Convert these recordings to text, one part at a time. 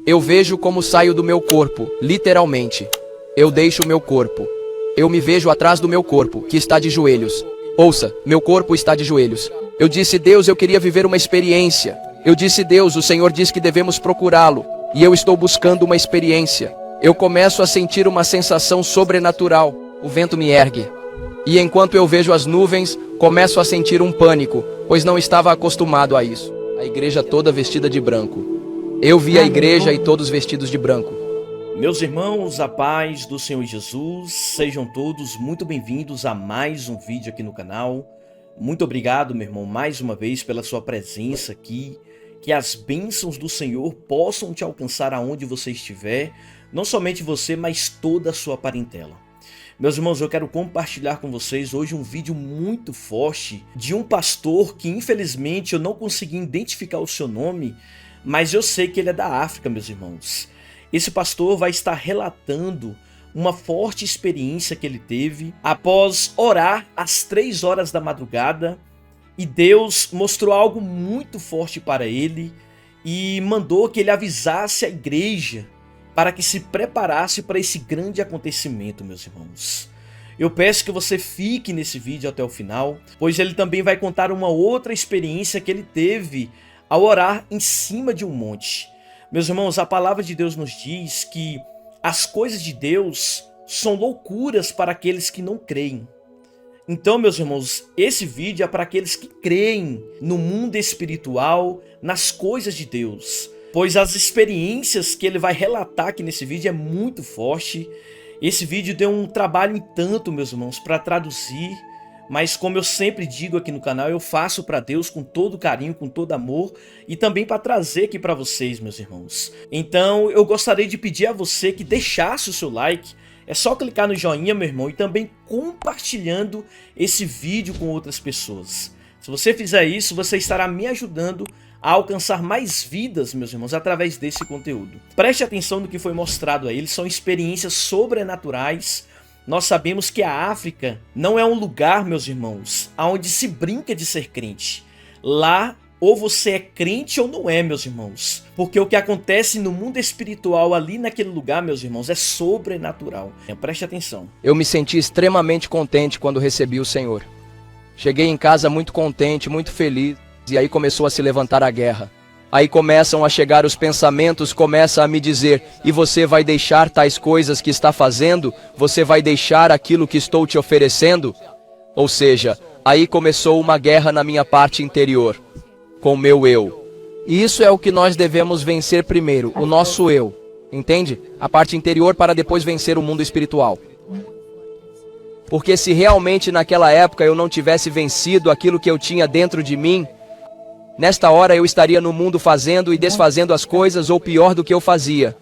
Eu vejo como saio do meu corpo, literalmente. Eu deixo o meu corpo. Eu me vejo atrás do meu corpo, que está de joelhos. Ouça, meu corpo está de joelhos. Eu disse, Deus, eu queria viver uma experiência. Eu disse, Deus, o Senhor diz que devemos procurá-lo. E eu estou buscando uma experiência. Eu começo a sentir uma sensação sobrenatural. O vento me ergue. E enquanto eu vejo as nuvens, começo a sentir um pânico, pois não estava acostumado a isso. A igreja toda vestida de branco. Eu vi a igreja e todos vestidos de branco. Meus irmãos, a paz do Senhor Jesus, sejam todos muito bem-vindos a mais um vídeo aqui no canal. Muito obrigado, meu irmão, mais uma vez pela sua presença aqui. Que as bênçãos do Senhor possam te alcançar aonde você estiver, não somente você, mas toda a sua parentela. Meus irmãos, eu quero compartilhar com vocês hoje um vídeo muito forte de um pastor que infelizmente eu não consegui identificar o seu nome, mas eu sei que ele é da África, meus irmãos. Esse pastor vai estar relatando uma forte experiência que ele teve após orar às 3 horas da madrugada, e Deus mostrou algo muito forte para ele e mandou que ele avisasse a igreja para que se preparasse para esse grande acontecimento, meus irmãos. Eu peço que você fique nesse vídeo até o final, pois ele também vai contar uma outra experiência que ele teve ao orar em cima de um monte. Meus irmãos, a palavra de Deus nos diz que as coisas de Deus são loucuras para aqueles que não creem. Então, meus irmãos, esse vídeo é para aqueles que creem no mundo espiritual, nas coisas de Deus. Pois as experiências que ele vai relatar aqui nesse vídeo é muito forte. Esse vídeo deu um trabalho em tanto, meus irmãos, para traduzir. Mas como eu sempre digo aqui no canal, eu faço para Deus com todo carinho, com todo amor. E também para trazer aqui para vocês, meus irmãos. Então, eu gostaria de pedir a você que deixasse o seu like. É só clicar no joinha, meu irmão, e também compartilhando esse vídeo com outras pessoas. Se você fizer isso, você estará me ajudando a alcançar mais vidas, meus irmãos, através desse conteúdo. Preste atenção no que foi mostrado a eles, são experiências sobrenaturais. Nós sabemos que a África não é um lugar, meus irmãos, onde se brinca de ser crente. Lá, ou você é crente ou não é, meus irmãos. Porque o que acontece no mundo espiritual ali naquele lugar, meus irmãos, é sobrenatural. Preste atenção. Eu me senti extremamente contente quando recebi o Senhor. Cheguei em casa muito contente, muito feliz, e aí começou a se levantar a guerra. Aí começam a chegar os pensamentos, começa a me dizer, e você vai deixar tais coisas que está fazendo? Você vai deixar aquilo que estou te oferecendo? Ou seja, aí começou uma guerra na minha parte interior, com o meu eu. E isso é o que nós devemos vencer primeiro, o nosso eu. Entende? A parte interior para depois vencer o mundo espiritual. Porque se realmente naquela época eu não tivesse vencido aquilo que eu tinha dentro de mim, nesta hora eu estaria no mundo fazendo e desfazendo as coisas ou pior do que eu fazia.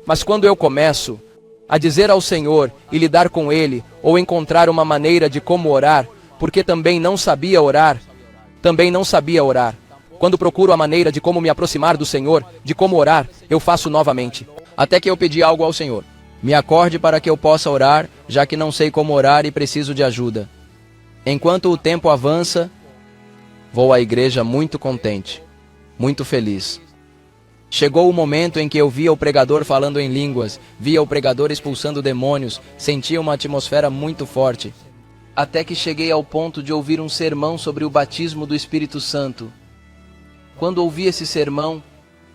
Mas quando eu começo a dizer ao Senhor e lidar com Ele, ou encontrar uma maneira de como orar, porque também não sabia orar, quando procuro a maneira de como me aproximar do Senhor, de como orar, eu faço novamente. Até que eu pedi algo ao Senhor. Me acorde para que eu possa orar, já que não sei como orar e preciso de ajuda. Enquanto o tempo avança, vou à igreja muito contente, muito feliz. Chegou o momento em que eu via o pregador falando em línguas, via o pregador expulsando demônios, sentia uma atmosfera muito forte. Até que cheguei ao ponto de ouvir um sermão sobre o batismo do Espírito Santo. Quando ouvi esse sermão,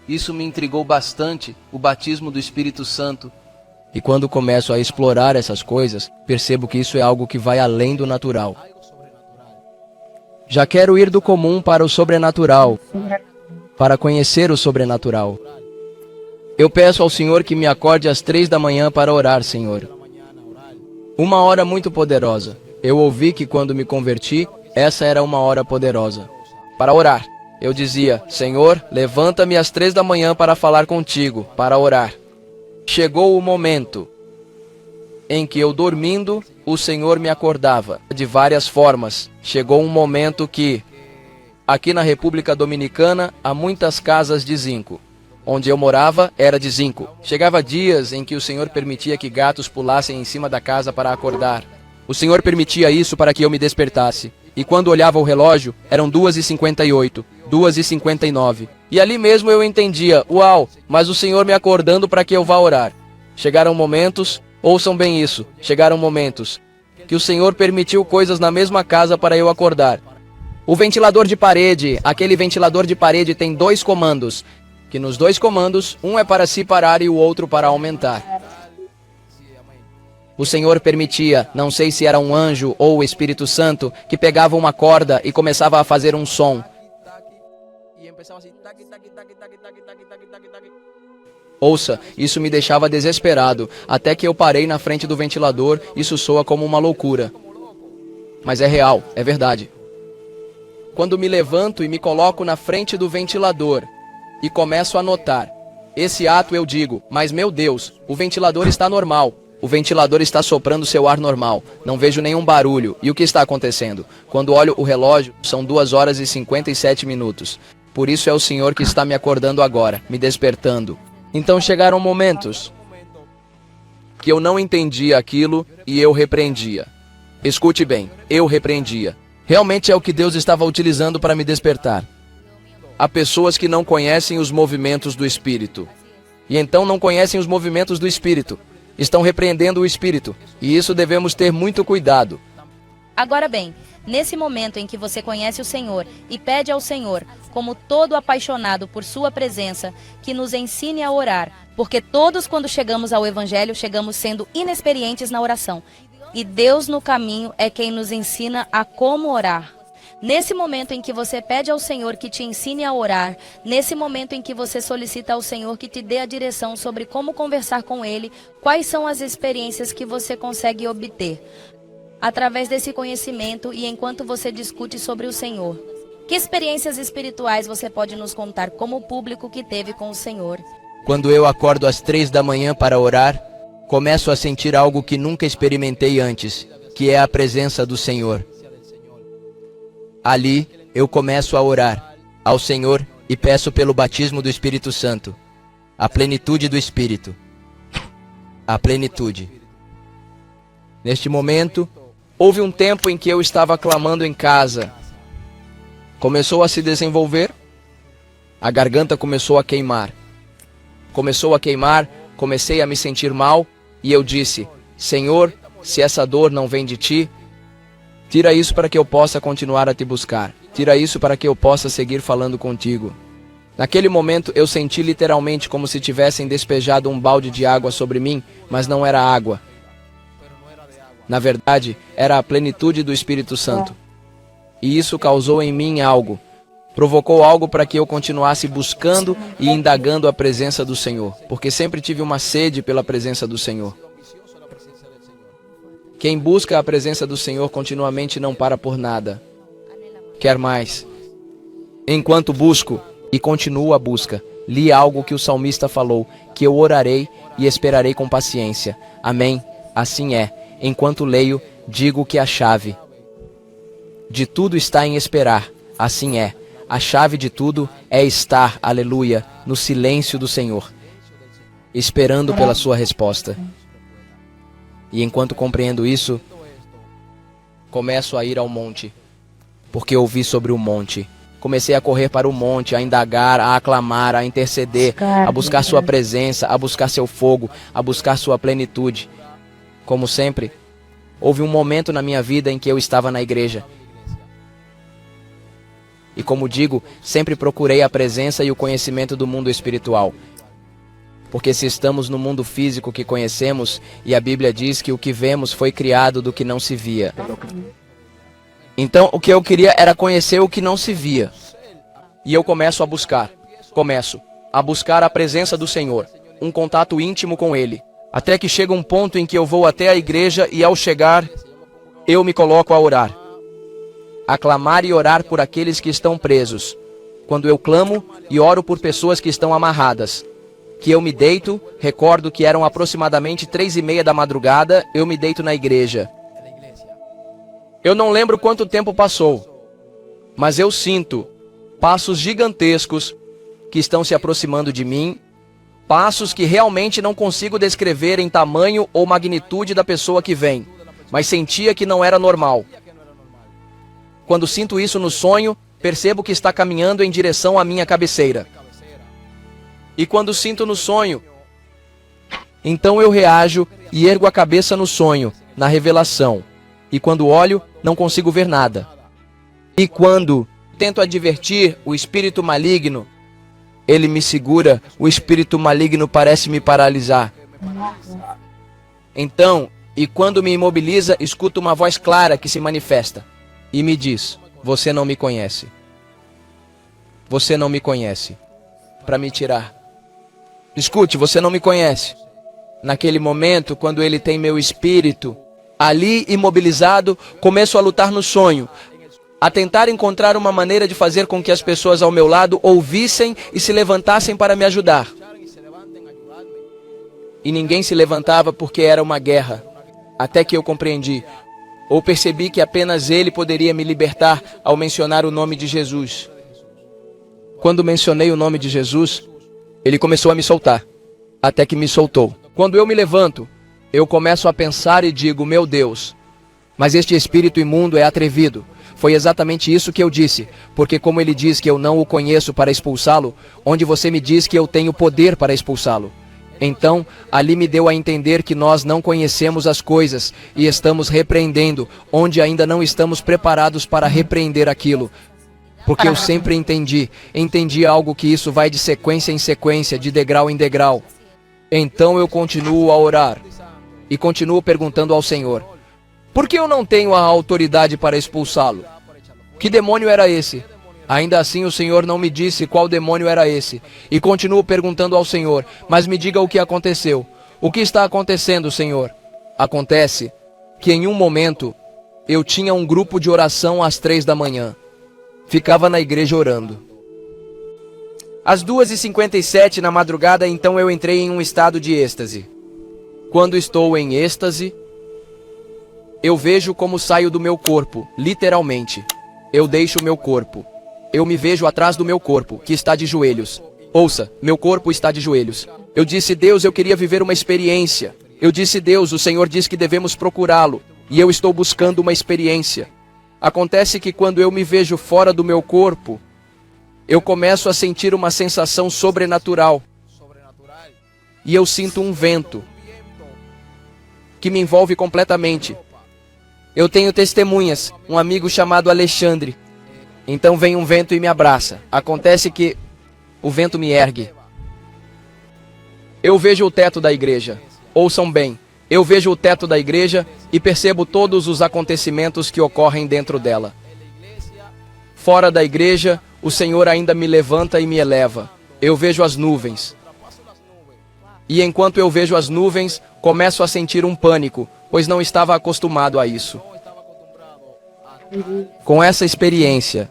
isso me intrigou bastante, o batismo do Espírito Santo. E quando começo a explorar essas coisas, percebo que isso é algo que vai além do natural. Já quero ir do comum para o sobrenatural, para conhecer o sobrenatural. Eu peço ao Senhor que me acorde às 3 da manhã para orar, Senhor. Uma hora muito poderosa. Eu ouvi que quando me converti, essa era uma hora poderosa. Para orar. Eu dizia, Senhor, levanta-me às 3 da manhã para falar contigo, para orar. Chegou o momento em que eu dormindo, o Senhor me acordava de várias formas. Chegou um momento que, aqui na República Dominicana, há muitas casas de zinco. Onde eu morava era de zinco. Chegava dias em que o Senhor permitia que gatos pulassem em cima da casa para acordar. O Senhor permitia isso para que eu me despertasse. E quando olhava o relógio, eram 2h58. 2h59. E ali mesmo eu entendia, uau, mas o Senhor me acordando para que eu vá orar. Chegaram momentos, ouçam bem isso, chegaram momentos que o Senhor permitiu coisas na mesma casa para eu acordar. O ventilador de parede, aquele ventilador de parede tem 2 comandos, que nos 2 comandos, um é para se parar e o outro para aumentar. O Senhor permitia, não sei se era um anjo ou o Espírito Santo, que pegava uma corda e começava a fazer um som. Ouça, isso me deixava desesperado, até que eu parei na frente do ventilador, isso soa como uma loucura. Mas é real, é verdade. Quando me levanto e me coloco na frente do ventilador e começo a notar esse ato, eu digo, mas meu Deus, o ventilador está normal. O ventilador está soprando seu ar normal. Não vejo nenhum barulho. E o que está acontecendo? Quando olho o relógio, são 2h57. Por isso é o Senhor que está me acordando agora, me despertando. Então chegaram momentos que eu não entendia aquilo e eu repreendia. Escute bem, eu repreendia. Realmente é o que Deus estava utilizando para me despertar. Há pessoas que não conhecem os movimentos do Espírito. E então não conhecem os movimentos do Espírito. Estão repreendendo o Espírito. E isso devemos ter muito cuidado. Agora bem, nesse momento em que você conhece o Senhor e pede ao Senhor, como todo apaixonado por sua presença, que nos ensine a orar, porque todos quando chegamos ao Evangelho, chegamos sendo inexperientes na oração. E Deus no caminho é quem nos ensina a como orar. Nesse momento em que você pede ao Senhor que te ensine a orar, nesse momento em que você solicita ao Senhor que te dê a direção sobre como conversar com Ele, quais são as experiências que você consegue obter? Através desse conhecimento e enquanto você discute sobre o Senhor. Que experiências espirituais você pode nos contar como público que teve com o Senhor? Quando eu acordo às 3 da manhã para orar, começo a sentir algo que nunca experimentei antes, que é a presença do Senhor. Ali, eu começo a orar ao Senhor e peço pelo batismo do Espírito Santo, a plenitude do Espírito, a plenitude. Neste momento, houve um tempo em que eu estava clamando em casa. Começou a se desenvolver, a garganta começou a queimar. Começou a queimar, comecei a me sentir mal e eu disse, Senhor, se essa dor não vem de Ti, tira isso para que eu possa continuar a Te buscar. Tira isso para que eu possa seguir falando contigo. Naquele momento eu senti literalmente como se tivessem despejado um balde de água sobre mim, mas não era água. Na verdade, era a plenitude do Espírito Santo. E isso causou em mim algo. Provocou algo para que eu continuasse buscando e indagando a presença do Senhor. Porque sempre tive uma sede pela presença do Senhor. Quem busca a presença do Senhor continuamente não para por nada. Quer mais. Enquanto busco e continuo a busca, li algo que o salmista falou, que eu orarei e esperarei com paciência. Amém? Assim é. Enquanto leio, digo que a chave de tudo está em esperar. Assim é. A chave de tudo é estar, aleluia, no silêncio do Senhor, esperando pela sua resposta. E enquanto compreendo isso, começo a ir ao monte, porque ouvi sobre o monte. Comecei a correr para o monte, a indagar, a aclamar, a interceder, a buscar sua presença, a buscar seu fogo, a buscar sua plenitude. Como sempre, houve um momento na minha vida em que eu estava na igreja. E como digo, sempre procurei a presença e o conhecimento do mundo espiritual. Porque se estamos no mundo físico que conhecemos, e a Bíblia diz que o que vemos foi criado do que não se via. Então, o que eu queria era conhecer o que não se via. E eu começo a buscar a presença do Senhor, um contato íntimo com Ele. Até que chega um ponto em que eu vou até a igreja e ao chegar, eu me coloco a orar. A clamar e orar por aqueles que estão presos. Quando eu clamo e oro por pessoas que estão amarradas. Que eu me deito, recordo que eram aproximadamente 3h30 da madrugada, eu me deito na igreja. Eu não lembro quanto tempo passou, mas eu sinto passos gigantescos que estão se aproximando de mim, passos que realmente não consigo descrever em tamanho ou magnitude da pessoa que vem, mas sentia que não era normal. Quando sinto isso no sonho, percebo que está caminhando em direção à minha cabeceira. E quando sinto no sonho, então eu reajo e ergo a cabeça no sonho, na revelação. E quando olho, não consigo ver nada. E quando tento advertir o espírito maligno, ele me segura, o espírito maligno parece me paralisar. Então, e quando me imobiliza, escuto uma voz clara que se manifesta e me diz: você não me conhece. Você não me conhece. Para me tirar. Escute, você não me conhece. Naquele momento, quando ele tem meu espírito ali imobilizado, começo a lutar no sonho, a tentar encontrar uma maneira de fazer com que as pessoas ao meu lado ouvissem e se levantassem para me ajudar. E ninguém se levantava porque era uma guerra. Até que eu compreendi, ou percebi que apenas ele poderia me libertar ao mencionar o nome de Jesus. Quando mencionei o nome de Jesus, ele começou a me soltar, até que me soltou. Quando eu me levanto, eu começo a pensar e digo: meu Deus, mas este espírito imundo é atrevido. Foi exatamente isso que eu disse, porque como ele diz que eu não o conheço para expulsá-lo, onde você me diz que eu tenho poder para expulsá-lo? Então, ali me deu a entender que nós não conhecemos as coisas e estamos repreendendo, onde ainda não estamos preparados para repreender aquilo. Porque eu sempre entendi algo que isso vai de sequência em sequência, de degrau em degrau. Então eu continuo a orar e continuo perguntando ao Senhor: por que eu não tenho a autoridade para expulsá-lo? Que demônio era esse? Ainda assim o Senhor não me disse qual demônio era esse. E continuo perguntando ao Senhor: mas me diga o que aconteceu. O que está acontecendo, Senhor? Acontece que em um momento eu tinha um grupo de oração às 3 da manhã. Ficava na igreja orando. Às 2h57 na madrugada, então eu entrei em um estado de êxtase. Quando estou em êxtase, eu vejo como saio do meu corpo, literalmente. Eu deixo o meu corpo. Eu me vejo atrás do meu corpo, que está de joelhos. Ouça, meu corpo está de joelhos. Eu disse: Deus, eu queria viver uma experiência. Eu disse: Deus, o Senhor diz que devemos procurá-lo. E eu estou buscando uma experiência. Acontece que quando eu me vejo fora do meu corpo, eu começo a sentir uma sensação sobrenatural. E eu sinto um vento que me envolve completamente. Eu tenho testemunhas, um amigo chamado Alexandre. Então vem um vento e me abraça. Acontece que o vento me ergue. Eu vejo o teto da igreja. Ouçam bem. Eu vejo o teto da igreja e percebo todos os acontecimentos que ocorrem dentro dela. Fora da igreja, o Senhor ainda me levanta e me eleva. Eu vejo as nuvens. E enquanto eu vejo as nuvens, começo a sentir um pânico, pois não estava acostumado a isso. Com essa experiência,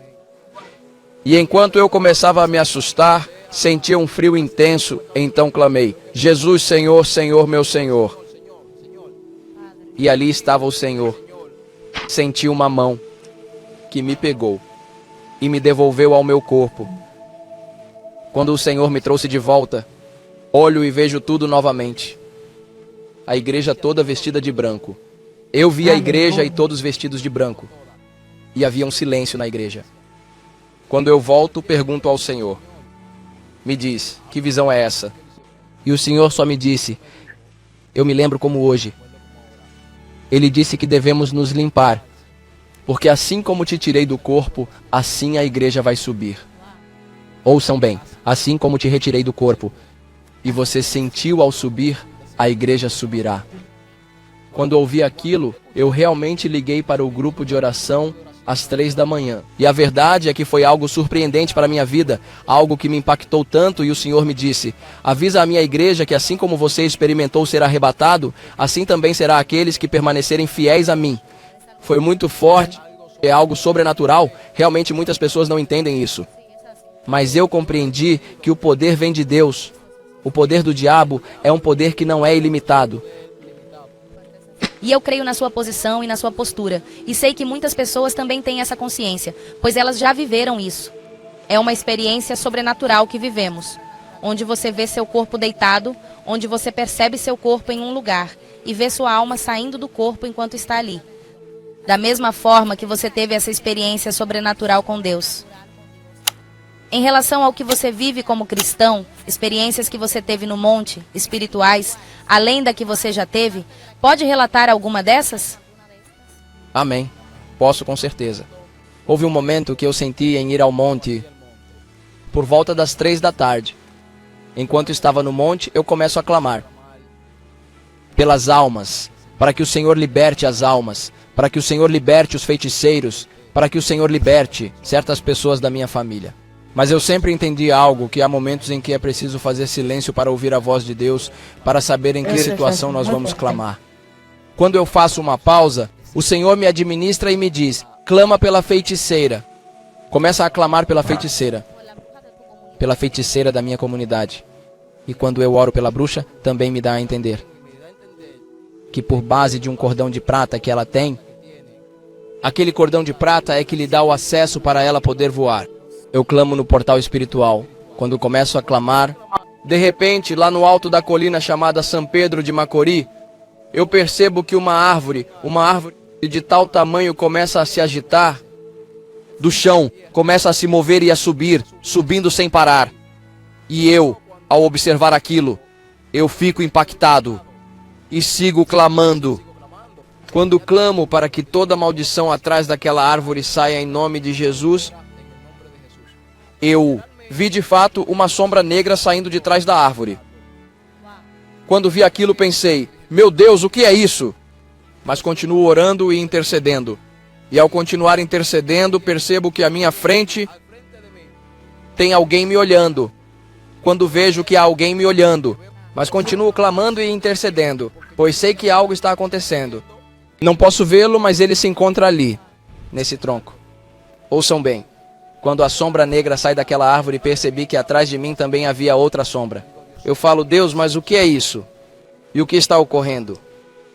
e enquanto eu começava a me assustar, sentia um frio intenso, então clamei: Jesus, Senhor, Senhor, meu Senhor. E ali estava o Senhor. Senti uma mão que me pegou e me devolveu ao meu corpo. Quando o Senhor me trouxe de volta, olho e vejo tudo novamente. A igreja toda vestida de branco. Eu vi a igreja e todos vestidos de branco. E havia um silêncio na igreja. Quando eu volto, pergunto ao Senhor. Me diz, que visão é essa? E o Senhor só me disse: eu me lembro como hoje. Ele disse que devemos nos limpar, porque assim como te tirei do corpo, assim a igreja vai subir. Ouçam bem, assim como te retirei do corpo, e você sentiu ao subir, a igreja subirá. Quando ouvi aquilo, eu realmente liguei para o grupo de oração às 3 da manhã. E a verdade é que foi algo surpreendente para a minha vida, algo que me impactou tanto, e o Senhor me disse: avisa a minha igreja que assim como você experimentou ser arrebatado, assim também será aqueles que permanecerem fiéis a mim. Foi muito forte, é algo sobrenatural, realmente muitas pessoas não entendem isso. Mas eu compreendi que o poder vem de Deus. O poder do diabo é um poder que não é ilimitado. E eu creio na sua posição e na sua postura. E sei que muitas pessoas também têm essa consciência, pois elas já viveram isso. É uma experiência sobrenatural que vivemos, onde você vê seu corpo deitado, onde você percebe seu corpo em um lugar e vê sua alma saindo do corpo enquanto está ali. Da mesma forma que você teve essa experiência sobrenatural com Deus. Em relação ao que você vive como cristão, experiências que você teve no monte, espirituais, além da que você já teve, pode relatar alguma dessas? Amém. Posso com certeza. Houve um momento que eu senti em ir ao monte por volta das 3 da tarde. Enquanto estava no monte, eu começo a clamar pelas almas, para que o Senhor liberte as almas, para que o Senhor liberte os feiticeiros, para que o Senhor liberte certas pessoas da minha família. Mas eu sempre entendi algo, que há momentos em que é preciso fazer silêncio para ouvir a voz de Deus, para saber em que situação nós vamos clamar. Quando eu faço uma pausa, o Senhor me administra e me diz: clama pela feiticeira. Começa a clamar pela feiticeira da minha comunidade. E quando eu oro pela bruxa, também me dá a entender que por base de um cordão de prata que ela tem, aquele cordão de prata é que lhe dá o acesso para ela poder voar. Eu clamo no portal espiritual. Quando começo a clamar, de repente, lá no alto da colina chamada São Pedro de Macori, eu percebo que uma árvore de tal tamanho começa a se agitar do chão, começa a se mover e a subir, subindo sem parar. E eu, ao observar aquilo, eu fico impactado e sigo clamando. Quando clamo para que toda maldição atrás daquela árvore saia em nome de Jesus, eu vi de fato uma sombra negra saindo de trás da árvore. Quando vi aquilo, pensei: meu Deus, o que é isso? Mas continuo orando e intercedendo. E ao continuar intercedendo, percebo que à minha frente tem alguém me olhando. Quando vejo que há alguém me olhando, mas continuo clamando e intercedendo, pois sei que algo está acontecendo. Não posso vê-lo, mas ele se encontra ali, nesse tronco. Ouçam bem. Quando a sombra negra sai daquela árvore, percebi que atrás de mim também havia outra sombra. Eu falo: Deus, mas o que é isso? E o que está ocorrendo?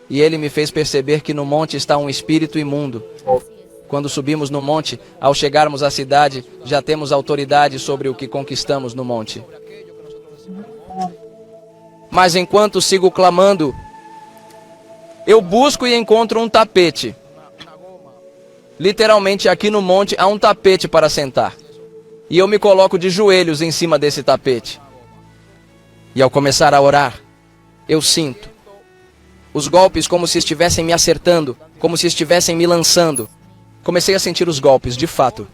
E ele me fez perceber que no monte está um espírito imundo. Quando subimos no monte, ao chegarmos à cidade, já temos autoridade sobre o que conquistamos no monte. Mas enquanto sigo clamando, eu busco e encontro um tapete. Literalmente aqui no monte há um tapete para sentar. E eu me coloco de joelhos em cima desse tapete. E ao começar a orar, eu sinto os golpes como se estivessem me acertando, como se estivessem me lançando. Comecei a sentir os golpes, de fato.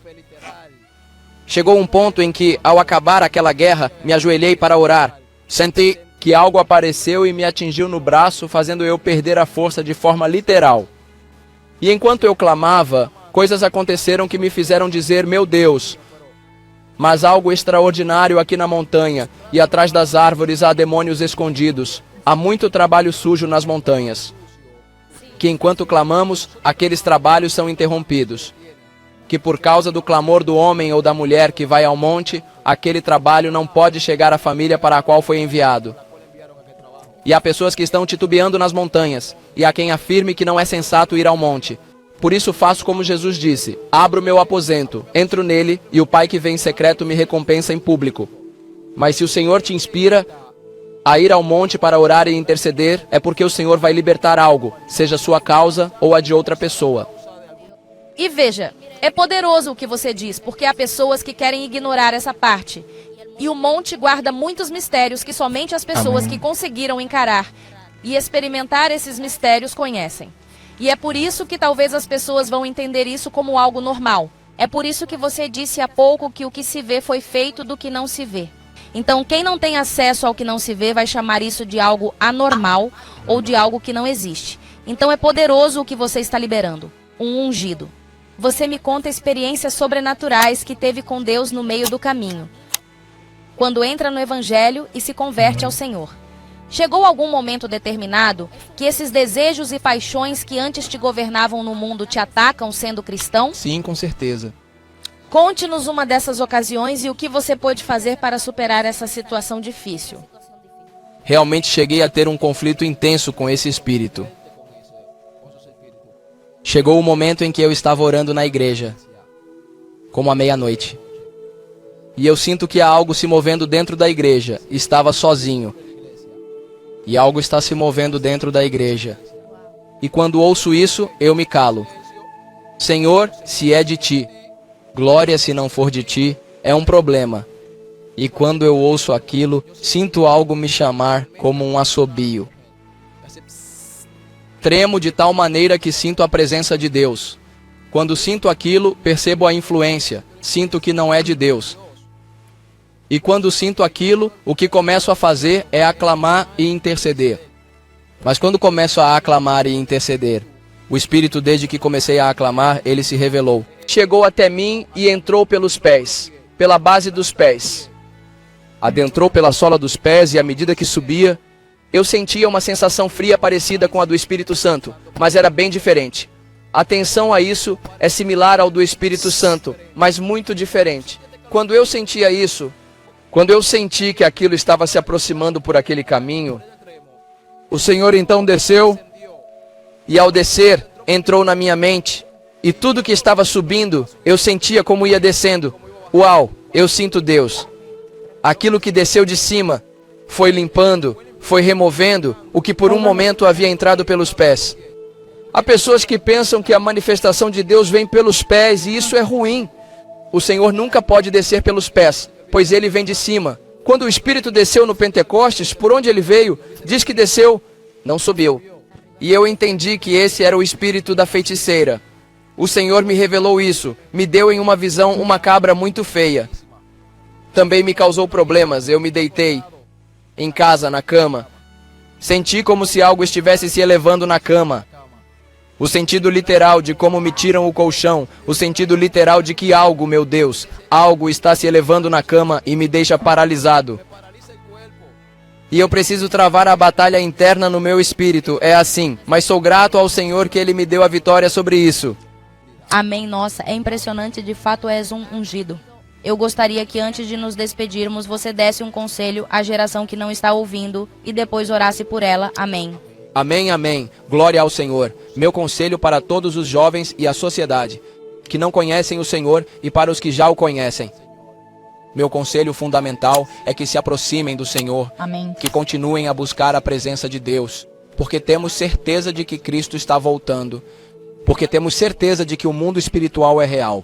Chegou um ponto em que, ao acabar aquela guerra, me ajoelhei para orar. Senti que algo apareceu e me atingiu no braço, fazendo eu perder a força de forma literal. E enquanto eu clamava, coisas aconteceram que me fizeram dizer: meu Deus, mas algo extraordinário aqui na montanha, e atrás das árvores há demônios escondidos. Há muito trabalho sujo nas montanhas, que enquanto clamamos, aqueles trabalhos são interrompidos. Que por causa do clamor do homem ou da mulher que vai ao monte, aquele trabalho não pode chegar à família para a qual foi enviado. E há pessoas que estão titubeando nas montanhas, e há quem afirme que não é sensato ir ao monte. Por isso faço como Jesus disse: abro meu aposento, entro nele, e o Pai que vem em secreto me recompensa em público. Mas se o Senhor te inspira a ir ao monte para orar e interceder, é porque o Senhor vai libertar algo, seja sua causa ou a de outra pessoa. E veja, é poderoso o que você diz, porque há pessoas que querem ignorar essa parte. E o monte guarda muitos mistérios que somente as pessoas que conseguiram encarar e experimentar esses mistérios conhecem. E é por isso que talvez as pessoas vão entender isso como algo normal. É por isso que você disse há pouco que o que se vê foi feito do que não se vê. Então, quem não tem acesso ao que não se vê vai chamar isso de algo anormal ou de algo que não existe. Então, é poderoso o que você está liberando, um ungido. Você me conta experiências sobrenaturais que teve com Deus no meio do caminho, quando entra no Evangelho e se converte ao Senhor. Chegou algum momento determinado que esses desejos e paixões que antes te governavam no mundo te atacam sendo cristão? Sim, com certeza. Conte-nos uma dessas ocasiões e o que você pôde fazer para superar essa situação difícil. Realmente cheguei a ter um conflito intenso com esse espírito. Chegou o momento em que eu estava orando na igreja, como à meia-noite. E eu sinto que há algo se movendo dentro da igreja. Estava sozinho. E algo está se movendo dentro da igreja. E quando ouço isso, eu me calo. Senhor, se é de ti. Glória se não for de ti. é um problema. E quando eu ouço aquilo, sinto algo me chamar como um assobio. Tremo de tal maneira que sinto a presença de Deus. Quando sinto aquilo, percebo a influência, sinto que não é de Deus. E quando sinto aquilo, o que começo a fazer é aclamar e interceder. Mas quando começo a aclamar e interceder, o Espírito, desde que comecei a aclamar, ele se revelou. Chegou até mim e entrou pelos pés, pela base dos pés. Adentrou pela sola dos pés e à medida que subia, eu sentia uma sensação fria parecida com a do Espírito Santo, mas era bem diferente. Atenção a isso, é similar ao do Espírito Santo, mas muito diferente. Quando eu sentia isso, quando eu senti que aquilo estava se aproximando por aquele caminho, o Senhor então desceu, e ao descer, entrou na minha mente, e tudo que estava subindo, eu sentia como ia descendo. Uau, eu sinto Deus. Aquilo que desceu de cima, foi limpando, foi removendo o que por um momento havia entrado pelos pés. Há pessoas que pensam que a manifestação de Deus vem pelos pés, e isso é ruim. O Senhor nunca pode descer pelos pés, pois ele vem de cima. Quando o Espírito desceu no Pentecostes, por onde ele veio, diz que desceu, não subiu. E eu entendi que esse era o espírito da feiticeira. O Senhor me revelou isso, me deu em uma visão uma cabra muito feia. Também me causou problemas, eu me deitei em casa, na cama. Senti como se algo estivesse se elevando na cama. O sentido literal de como me tiram o colchão, o sentido literal de que algo, meu Deus, algo está se elevando na cama e me deixa paralisado. E eu preciso travar a batalha interna no meu espírito, é assim, mas sou grato ao Senhor que Ele me deu a vitória sobre isso. Amém, nossa, é impressionante, de fato és um ungido. Eu gostaria que antes de nos despedirmos, você desse um conselho à geração que não está ouvindo e depois orasse por ela. Amém. Amém, amém. Glória ao Senhor. Meu conselho para todos os jovens e a sociedade que não conhecem o Senhor e para os que já o conhecem. Meu conselho fundamental é que se aproximem do Senhor. Amém. Que continuem a buscar a presença de Deus, porque temos certeza de que Cristo está voltando, porque temos certeza de que o mundo espiritual é real.